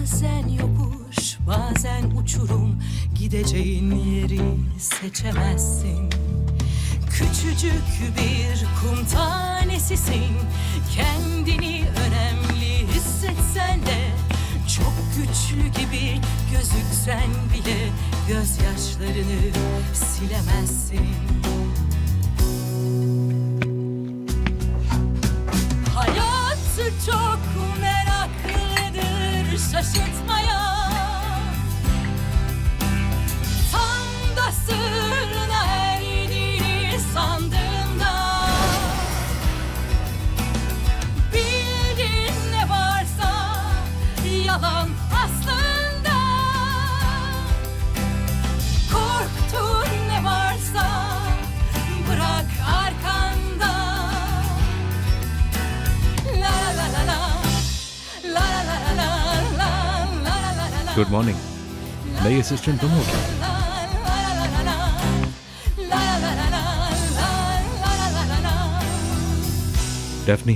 Bazen yokuş, bazen uçurum, gideceğin yeri seçemezsin. Küçücük bir kum tanesisin, kendini önemli hissetsen de, çok güçlü gibi gözüksen bile gözyaşlarını silemezsin. Hayat çok meraklıdır şaşırtmaya, tam da sırrına erdiğini sandığında, bildiğin ne varsa yalan aslında, korktuğun ne varsa bırak arkanda. Good morning. नई assistant तुम हो क्या? Daphne,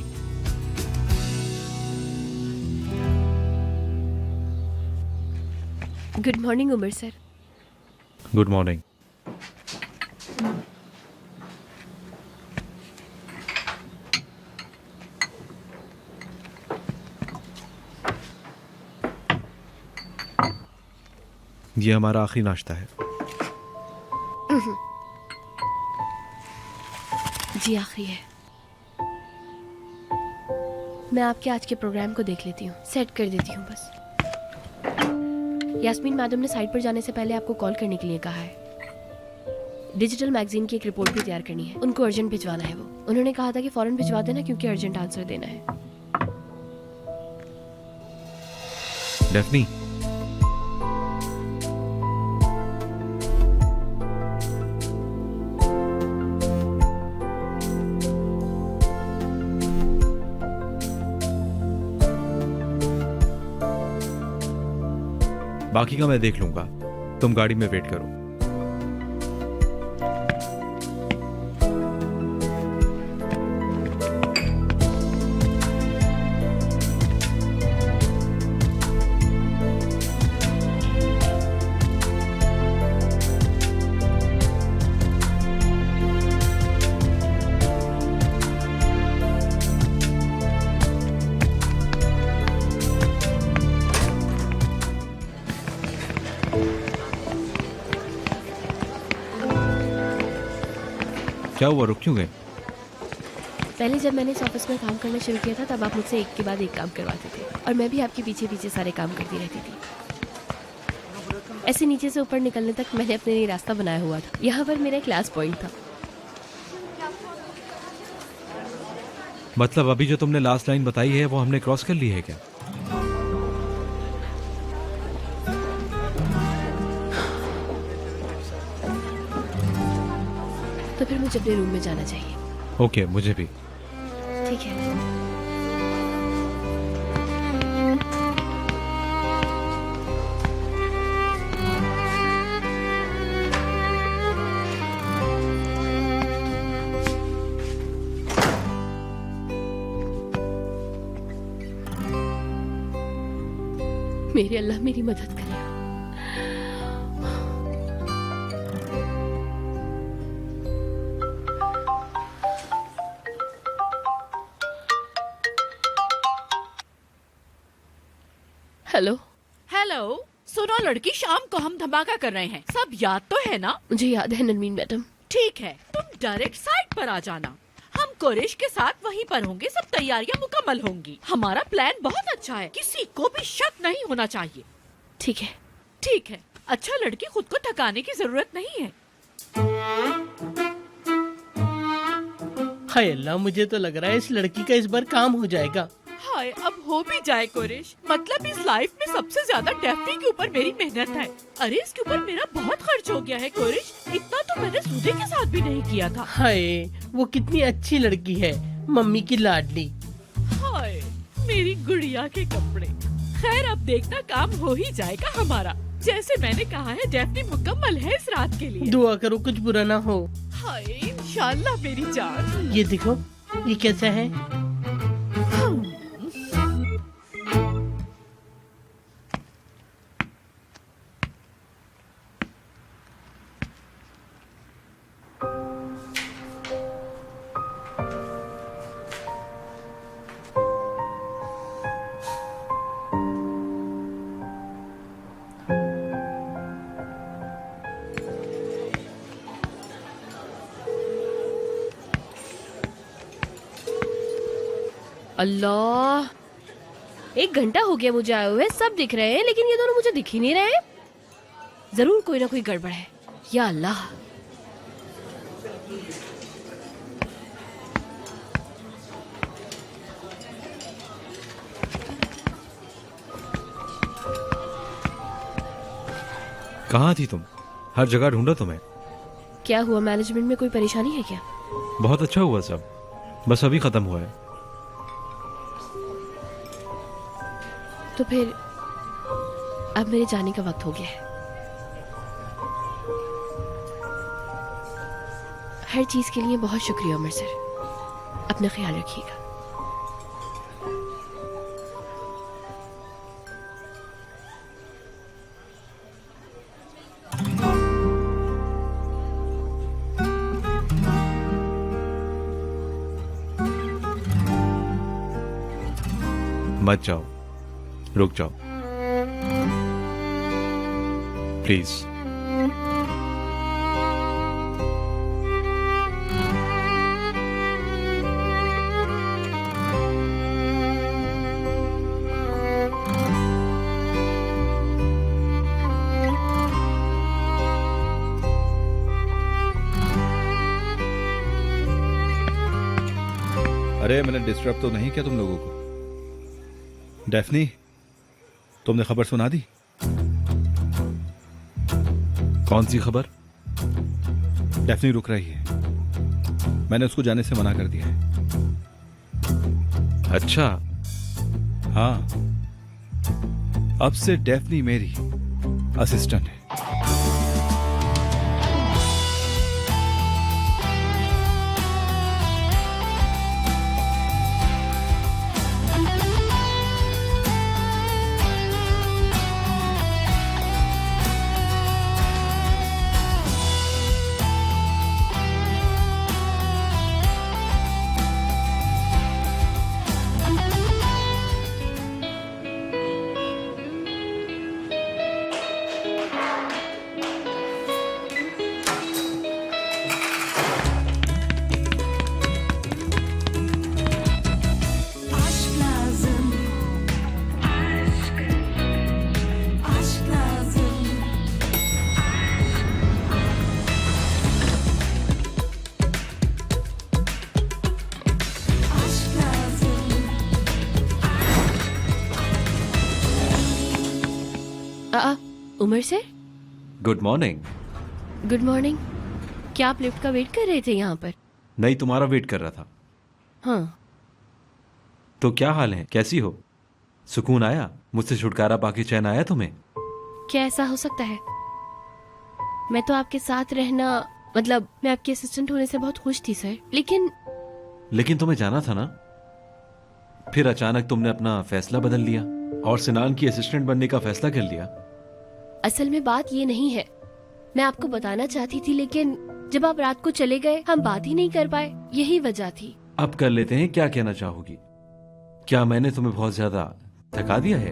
good morning Umar sir. Good morning. ये हमारा आखिरी नाश्ता है। जी आखिरी है। मैं आपके आज के प्रोग्राम को देख लेती हूँ, सेट कर देती हूँ बस। यास्मीन मैडम ने साइट पर जाने से पहले आपको कॉल करने के लिए कहा है। डिजिटल मैगजीन की एक रिपोर्ट भी तैयार करनी है, उनको अर्जेंट भिजवाना है। वो उन्होंने कहा था कि फौरन भिजवा देना क्योंकि अर्जेंट आंसर देना है। डेफनी, बाकी का मैं देख लूंगा, तुम गाड़ी में वेट करो। क्या हुआ, रुक क्यों गए? पहले जब मैंने इस ऑफिस में काम करना शुरू किया था तब आप मुझसे एक के बाद एक काम करवाते थे और मैं भी आपके पीछे पीछे सारे काम करती रहती थी। ऐसे नीचे से ऊपर निकलने तक मैंने अपने लिए रास्ता बनाया हुआ था। यहाँ पर मेरा क्लास पॉइंट था। मतलब अभी जो तुमने लास्ट लाइन बताई है वो हमने क्रॉस कर ली है क्या? तो फिर मुझे अपने रूम में जाना चाहिए। ओके, मुझे भी। ठीक है। मेरे अल्लाह मेरी मदद करे। हेलो। हेलो, सुनो लड़की, शाम को हम धमाका कर रहे हैं, सब याद तो है ना? मुझे याद है नरमीन मैडम। ठीक है, तुम डायरेक्ट साइट पर आ जाना, हम कुरैश के साथ वहीं पर होंगे, सब तैयारियां मुकम्मल होंगी। हमारा प्लान बहुत अच्छा है, किसी को भी शक नहीं होना चाहिए। ठीक है। ठीक है। अच्छा लड़की, खुद को थकाने की जरूरत नहीं है। हाय अल्लाह, मुझे तो लग रहा है इस लड़की का इस बार काम हो जाएगा। हाय, अब हो भी जाए कुरैश। मतलब इस लाइफ में सबसे ज्यादा डेफनी के ऊपर मेरी मेहनत है। अरे इसके ऊपर मेरा बहुत खर्च हो गया है कुरैश, इतना तो मैंने सूदे के साथ भी नहीं किया था। हाय, वो कितनी अच्छी लड़की है, मम्मी की लाडली। हाय, मेरी गुड़िया के कपड़े। खैर अब देखना काम हो ही जाएगा हमारा। जैसे मैंने कहा है, डेफनी मुकम्मल है इस रात के लिए। दुआ करो कुछ बुरा ना हो। हाय, इंशाल्लाह मेरी जान। ये देखो, ये कैसा है? अल्लाह, 1 घंटा हो गया मुझे आए हुए, सब दिख रहे हैं लेकिन ये दोनों मुझे दिख ही नहीं रहे हैं। जरूर कोई ना कोई गड़बड़ है। या अल्लाह, कहाँ थी तुम? हर जगह ढूंढा तुम्हें। क्या हुआ? मैनेजमेंट में कोई परेशानी है क्या? बहुत अच्छा हुआ सब, बस अभी खत्म हुआ है। तो फिर अब मेरे जाने का वक्त हो गया है। हर चीज के लिए बहुत शुक्रिया उमर सर, अपना ख्याल रखिएगा। मत जाओ, रुक जाओ प्लीज। अरे मैंने डिस्टर्ब तो नहीं किया तुम लोगों को? डेफनी, तुमने खबर सुना दी? कौन सी खबर? डेफनी रुक रही है, मैंने उसको जाने से मना कर दिया है। अच्छा, हाँ, अब से डेफनी मेरी असिस्टेंट है। Aşk lazım. Aşk. Aşk lazım. Aşk lazım. Umar sir, good morning. Good morning. क्या आप लिफ्ट का वेट कर रहे थे यहाँ पर? नहीं, तुम्हारा वेट कर रहा था। हाँ, तो क्या हाल है, कैसी हो? सुकून आया? मुझसे छुटकारा पाके चैन आया तुम्हें? क्या ऐसा हो सकता है? मैं तो आपके साथ रहना, मतलब मैं आपकी असिस्टेंट होने से बहुत खुश थी सर, लेकिन तुम्हें जाना था ना। फिर अचानक तुमने अपना फैसला बदल लिया और सिनान की असिस्टेंट बनने का फैसला कर लिया। असल में बात ये नहीं है। मैं आपको बताना चाहती थी लेकिन जब आप रात को चले गए हम बात ही नहीं कर पाए, यही वजह थी। अब कर लेते हैं, क्या कहना चाहोगी? क्या मैंने तुम्हें बहुत ज्यादा थका दिया है,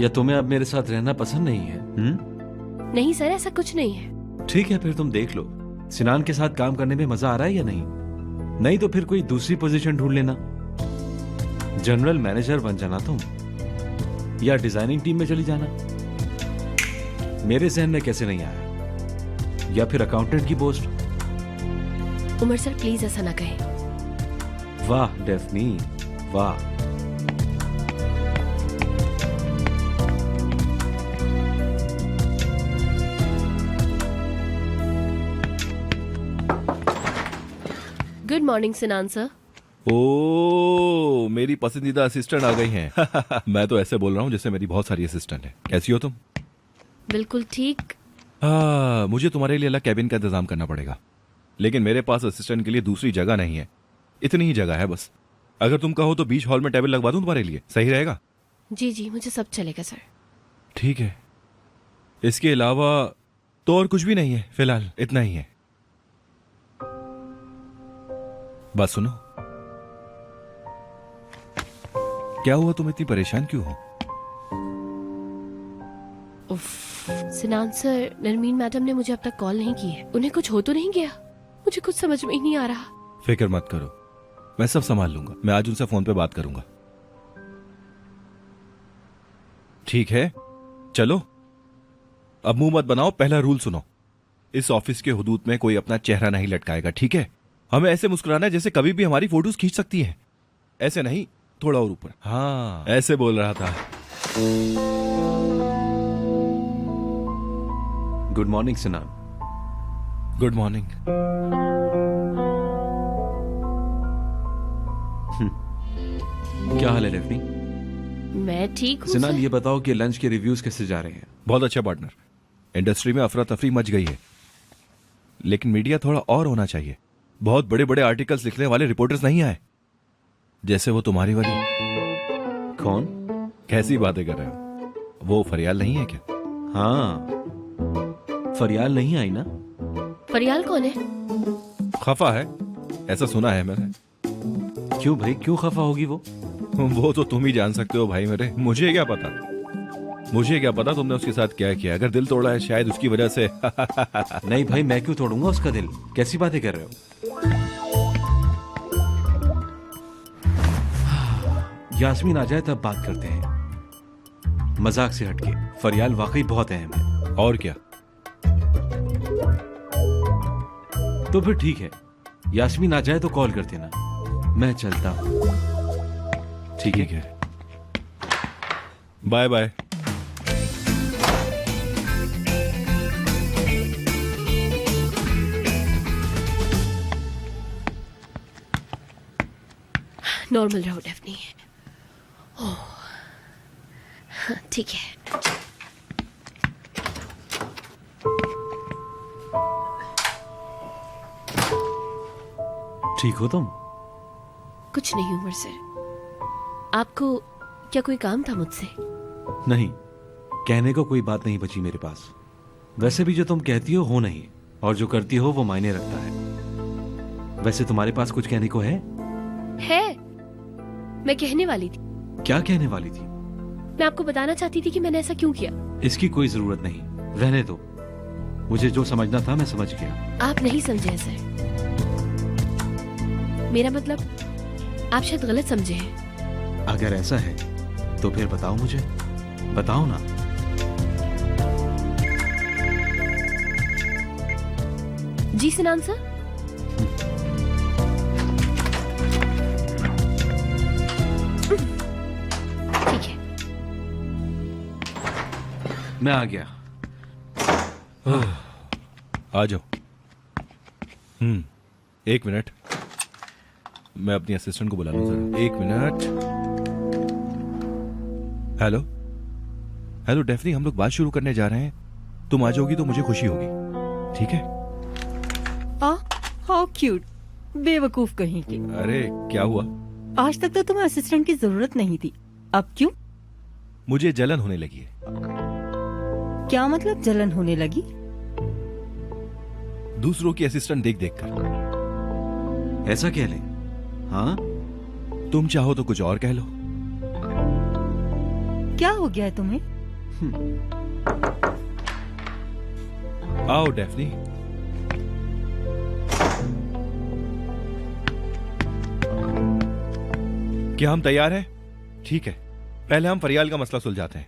या तुम्हें अब मेरे साथ रहना पसंद नहीं है? नहीं सर, ऐसा कुछ नहीं है। ठीक है, फिर तुम देख लो सिनान के साथ काम करने में मजा आ रहा है या नहीं। नहीं तो फिर कोई दूसरी पोजीशन ढूंढ लेना। जनरल मैनेजर बन जाना तुम, या डिजाइनिंग टीम में चली जाना। मेरे जहन में कैसे नहीं आया। या फिर अकाउंटेंट की पोस्ट। उमर सर प्लीज ऐसा ना कहें। वाह डेफनी, वाह। Good morning Sinan sir. ओ, मेरी पसंदीदा असिस्टेंट आ गई हैं। मैं तो ऐसे बोल रहा हूँ जैसे मेरी बहुत सारी असिस्टेंट है। कैसी हो तुम? बिल्कुल ठीक। मुझे तुम्हारे लिए अलग कैबिन का इंतजाम करना पड़ेगा, लेकिन मेरे पास असिस्टेंट के लिए दूसरी जगह नहीं है। इतनी ही जगह है बस। अगर तुम कहो तो बीच हॉल में टेबल लगवा दूं तुम्हारे लिए, सही रहेगा? जी जी, मुझे सब चलेगा सर। ठीक है, इसके अलावा तो और कुछ भी नहीं है फिलहाल, इतना ही है। बात सुनो, क्या हुआ, तुम इतनी परेशान क्यों हो? उफ, सिनान सर, नरमीन मैडम ने मुझे अब तक कॉल नहीं की है। उन्हें कुछ हो तो नहीं गया? मुझे कुछ समझ में ही नहीं आ रहा। फिक्र मत करो, मैं सब संभाल लूंगा। मैं आज उनसे फोन पे बात करूंगा। ठीक है, चलो अब मुंह मत बनाओ। पहला रूल सुनो, इस ऑफिस के हुदूद में कोई अपना चेहरा नहीं लटकाएगा, ठीक है? हमें ऐसे मुस्कुराना है जैसे कभी भी हमारी फोटोज खींच सकती हैं। ऐसे नहीं, थोड़ा और ऊपर। हाँ, ऐसे बोल रहा था। Good morning Sinan. Good morning. क्या हाल है डेफनी? मैं ठीक हूँ सिनान, सर। ये बताओ कि लंच के रिव्यूज कैसे जा रहे हैं? बहुत अच्छा पार्टनर। इंडस्ट्री में अफरा तफरी मच गई है, लेकिन मीडिया थोड़ा और होना चाहिए। बहुत बड़े बड़े आर्टिकल्स लिखने वाले रिपोर्टर्स नहीं आए, जैसे वो तुम्हारी वाली। कौन? कैसी बातें कर रहे हो? वो फरियाल नहीं है क्या? हाँ, फरियाल नहीं आई ना? फरियाल कौन है? खफा है, ऐसा सुना है मैंने। क्यों भाई, क्यों खफा होगी वो? वो तो तुम ही जान सकते हो भाई मेरे। मुझे क्या पता, मुझे क्या पता तुमने उसके साथ क्या किया। अगर दिल तोड़ा है शायद उसकी वजह से। नहीं भाई, मैं क्यों तोड़ूंगा उसका दिल? कैसी बातें कर रहे हो? यास्मीन आ जाए तब बात करते हैं। मजाक से हटके, फरियाल वाकई बहुत अहम है। और क्या? तो फिर ठीक है, यास्मीन आ जाए तो कॉल कर देना। मैं चलता हूं। ठीक है, बाय बाय। नॉर्मल रहो डेफनी। ओह, हाँ, ठीक है। ठीक हो तुम? कुछ नहीं उमर सर। आपको क्या कोई काम था मुझसे? नहीं, कहने को कोई बात नहीं बची मेरे पास। वैसे भी जो तुम कहती हो नहीं, और जो करती हो वो मायने रखता है। वैसे तुम्हारे पास कुछ कहने को है? मैं कहने वाली थी। क्या कहने वाली थी? मैं आपको बताना चाहती थी कि मैंने ऐसा क्यों किया। इसकी कोई जरूरत नहीं, रहने दो। मुझे जो समझना था मैं समझ गया। आप नहीं समझे सर। मेरा मतलब आप शायद गलत समझे हैं। अगर ऐसा है तो फिर बताओ मुझे, बताओ ना। जी सिनान सर। ठीक है, मैं आ गया। आ जाओ। एक मिनट, मैं अपनी असिस्टेंट को बुला लूं जरा। एक मिनट। हेलो हेलो डेफनी, हम लोग बात शुरू करने जा रहे हैं। तुम आ जाओगी तो मुझे खुशी होगी, ठीक है? हाउ क्यूट, बेवकूफ कहीं की। अरे क्या हुआ? आज तक तो तुम्हें असिस्टेंट की जरूरत नहीं थी, अब क्यों? मुझे जलन होने लगी है। क्या मतलब जलन होने लगी? दूसरों की असिस्टेंट देख देख कर। ऐसा कह ले। हाँ, तुम चाहो तो कुछ और कह लो। क्या हो गया है तुम्हें? आओ डेफनी। क्या हम तैयार हैं? ठीक है, पहले हम फरियाल का मसला सुलझाते हैं।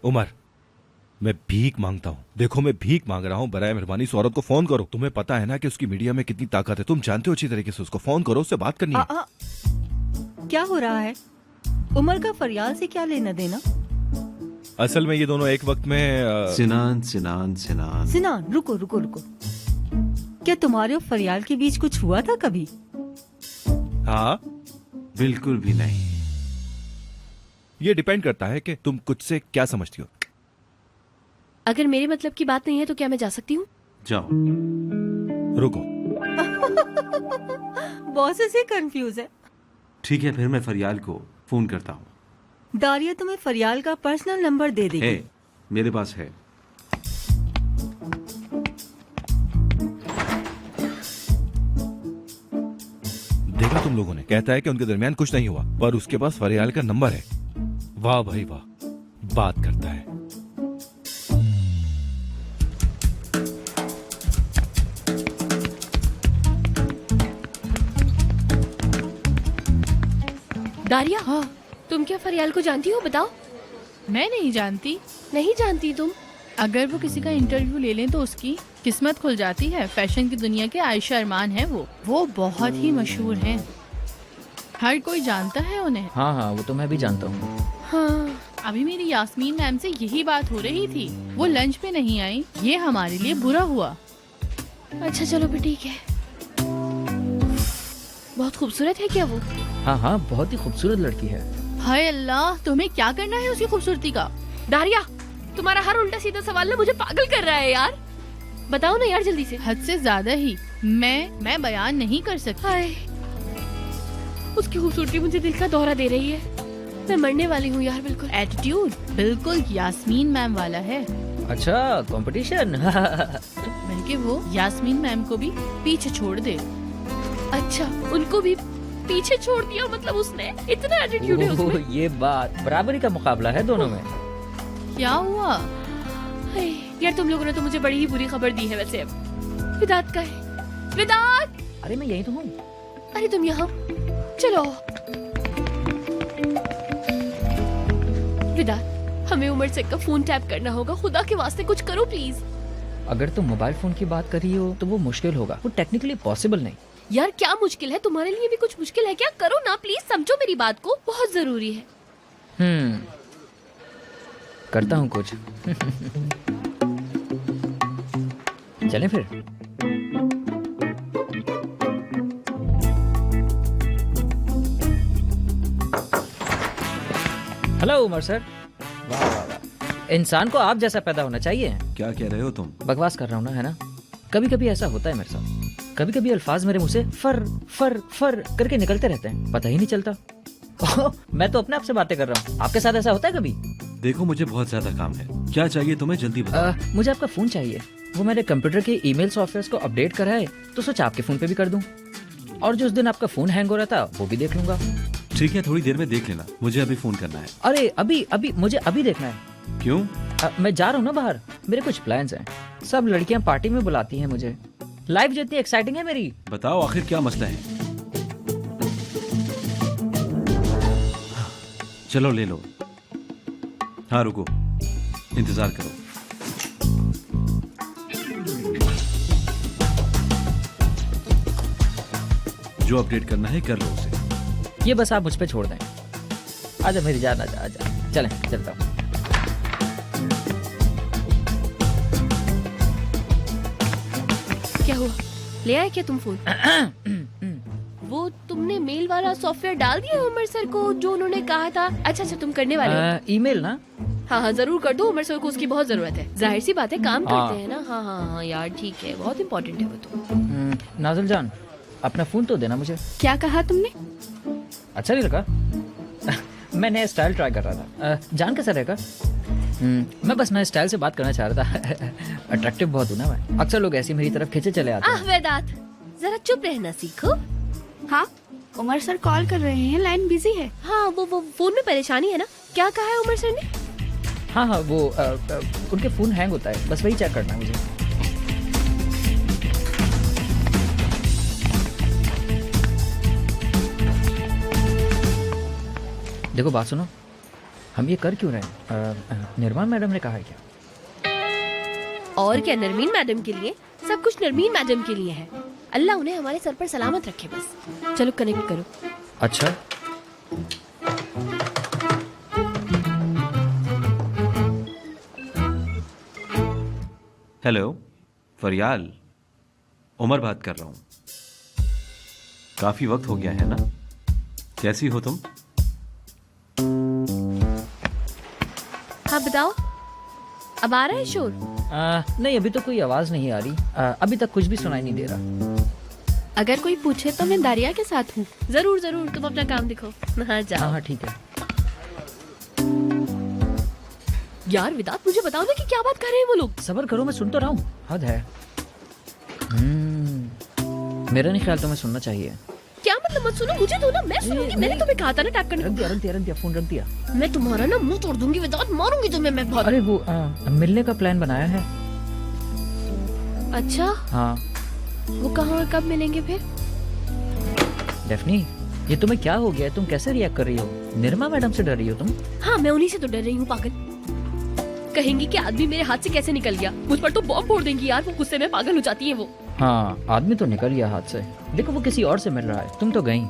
उमर, मैं भीख मांगता हूं। देखो, मैं भीख मांग रहा हूं, बराए मेहरबानी इस औरत को फोन करो। तुम्हें पता है ना कि उसकी मीडिया में कितनी ताकत है। तुम जानते हो अच्छी तरीके से। उसको फोन करो, उससे बात करनी है। क्या हो रहा है? उमर का फरियाल से क्या लेना देना? असल में ये दोनों एक वक्त में सिनान सिनान सिनान। सिनान, रुको रुको रुको। क्या तुम्हारे और फरियाल के बीच कुछ हुआ था कभी? हाँ, बिल्कुल भी नहीं। ये डिपेंड करता है कि तुम कुछ से क्या समझती हो। अगर मेरे मतलब की बात नहीं है तो क्या मैं जा सकती हूँ? जाओ। रुको, बॉस से कंफ्यूज है। ठीक है, फिर मैं फरियाल को फोन करता हूँ। दारिया तुम्हें फरियाल का पर्सनल नंबर दे देगी। है, मेरे पास है। देखा तुम लोगों ने? कहता है कि उनके दरमियान कुछ नहीं हुआ, पर उसके पास फरियाल का नंबर है। वाह भाई वाह, बात करता है। दारिया, हाँ, तुम क्या फरियाल को जानती हो? बताओ। मैं नहीं जानती। नहीं जानती तुम? अगर वो किसी का इंटरव्यू ले लें तो उसकी किस्मत खुल जाती है। फैशन की दुनिया के आयशा अरमान है वो बहुत ही मशहूर हैं। हर कोई जानता है उन्हें। हाँ हाँ, वो तो मैं भी जानता हूँ। हाँ, अभी मेरी यास्मीन मैम से यही बात हो रही थी। वो लंच पे नहीं आई, ये हमारे लिए बुरा हुआ। अच्छा चलो फिर ठीक है। बहुत खूबसूरत है क्या वो? हाँ हाँ, बहुत ही खूबसूरत लड़की है। हाय अल्लाह, तुम्हें क्या करना है उसकी खूबसूरती का? दारिया, तुम्हारा हर उल्टा सीधा सवाल ना मुझे पागल कर रहा है यार। बताओ ना यार जल्दी से। हद से ज्यादा ही। मैं बयान नहीं कर सकती। हाय, उसकी खूबसूरती मुझे दिल का दौरा दे रही है। मैं मरने वाली हूँ यार। बिल्कुल एटीट्यूड बिल्कुल यास्मीन मैम वाला है। अच्छा, कंपटीशन। बल्कि वो यास्मीन मैम को भी पीछे छोड़ दे। अच्छा, उनको भी पीछे छोड़ दिया? मतलब उसने इतना एटीट्यूड है उसमें। ये बात, बराबरी का मुकाबला है दोनों में। क्या हुआ? हाय, यार तुम लोगों ने तो मुझे बड़ी ही बुरी खबर दी है वैसे। अब विदात का है। विदात, अरे मैं यही तो हूँ। अरे तुम यहाँ चलो। विदात, हमें उमर शेख का फोन टैप करना होगा। खुदा के वास्ते कुछ करो प्लीज। अगर तुम मोबाइल फोन की बात कर रही हो तो वो मुश्किल होगा, वो टेक्निकली पॉसिबल नहीं। यार क्या मुश्किल है? तुम्हारे लिए भी कुछ मुश्किल है क्या? करो ना प्लीज, समझो मेरी बात को, बहुत जरूरी है। करता हूँ कुछ। चलें फिर। Hello Umar sir. वाह वाह वाह, इंसान को आप जैसा पैदा होना चाहिए। क्या कह रहे हो तुम? बकवास कर रहा हूँ ना, है ना? कभी कभी ऐसा होता है मेरे साथ। कभी कभी अल्फाज मेरे मुंह से फर फर फर करके निकलते रहते हैं, पता ही नहीं चलता। मैं तो अपने आप से बातें कर रहा हूँ। आपके साथ ऐसा होता है कभी? देखो मुझे बहुत ज्यादा काम है। क्या चाहिए तुम्हें, जल्दी बताओ। मुझे आपका फोन चाहिए। वो मेरे कंप्यूटर के ईमेल सॉफ्टवेयर को अपडेट करा है, तो सोचा आपके फोन पे भी कर दूं। और जो उस दिन आपका फोन हैंग हो रहा था वो भी देख लूंगा। ठीक है, थोड़ी देर में देख लेना, मुझे अभी फोन करना है। अरे अभी अभी मुझे अभी देखना है। क्यों? मैं जा रहा हूँ ना बाहर, मेरे कुछ प्लान्स हैं। सब लड़कियां पार्टी में बुलाती हैं मुझे। लाइफ जो इतनी एक्साइटिंग है मेरी। बताओ आखिर क्या मसला है? चलो ले लो। हाँ रुको, इंतजार करो। जो अपडेट करना है कर लो उसे। ये बस आप मुझ पे छोड़ दें। आजा मेरी जान, आजा आजा। चलें, चलता हूँ। क्या हुआ? ले आए क्या तुम फोन? वो तुमने मेल वाला सॉफ्टवेयर डाल दिया उमर सर को जो उन्होंने कहा था? अच्छा अच्छा, तुम करने वाले हो? ईमेल ना? हाँ हाँ जरूर कर दो, उमर सर को उसकी बहुत जरूरत है। जाहिर सी बात है, काम हाँ। करते हैं ना। हाँ हाँ हाँ यार ठीक है, बहुत इम्पोर्टेंट है वो तो। नाज़िल जान, अपना फोन तो देना मुझे। क्या कहा तुमने? अच्छा नहीं लगा? मैं नया स्टाइल ट्राई कर रहा था। जान कैसा रहेगा? मैं बस नए स्टाइल से बात करना चाह रहा था। अट्रैक्टिव बहुत हूँ ना मैं। अक्सर लोग ऐसे मेरी तरफ खींचे चले आते हैं। वेदात, जरा चुप रहना सीखो। हाँ, उमर सर कॉल कर रहे हैं, लाइन बिजी है। हाँ वो फोन में परेशानी है ना? क्या कहा है उमर सर ने? हाँ हाँ, वो उनके फोन हैंग होता है, बस वही चेक करना है मुझे। देखो बात सुनो, हम ये कर क्यों रहे हैं? निर्मल मैडम ने कहा है क्या? और क्या, नरमीन मैडम के लिए? सब कुछ नरमीन मैडम के लिए है। अल्लाह उन्हें हमारे सर पर सलामत रखे बस। चलो कनेक्ट करो। अच्छा, हेलो फरियाल, उमर बात कर रहा हूँ। काफी वक्त हो गया है ना? कैसी हो तुम? हाँ बताओ, अब आ रहा है शोर? नहीं अभी तो कोई आवाज नहीं आ रही। अभी तक कुछ भी सुनाई नहीं दे रहा। अगर कोई पूछे तो मैं दारिया के साथ हूँ। जरूर जरूर, तुम अपना काम दिखो। हाँ जाओ। हाँ ठीक है। यार विदात, मुझे बताओ ना कि क्या बात कर रहे हैं वो लोग। सबर करो, मैं सुन तो रहा हूँ। हद है। मेरा नहीं ख्याल, तुम्हें सुनना चाहिए। क्या मतलब? मत सुनो, मुझे दो ना, मैं सुनूंगी। मैंने तुम्हें कहा था ना टैप करने को। रख दिया फोन, रख दिया। मैं तुम्हारा ना मुंह तोड़ दूंगी विदात, मारूंगी तुम्हें मैं बहुत। अरे वो मिलने का प्लान बनाया है। अच्छा, हाँ। वो कहाँ और कब मिलेंगे फिर? डेफनी, ये तुम्हें क्या हो गया? तुम कैसे रिएक्ट कर रही हो? निर्मा मैडम से डर रही हो तुम? हाँ, मैं उन्हीं से तो डर रही हूँ पागल। कहेंगी कि आदमी मेरे हाथ से कैसे निकल गया, मुझ पर तो बॉम्ब फोड़ देंगी यार, वो गुस्से में पागल हो जाती है वो। हाँ, आदमी तो निकल गया हाथ से। देखो वो किसी और से मिल रहा है, तुम तो गई।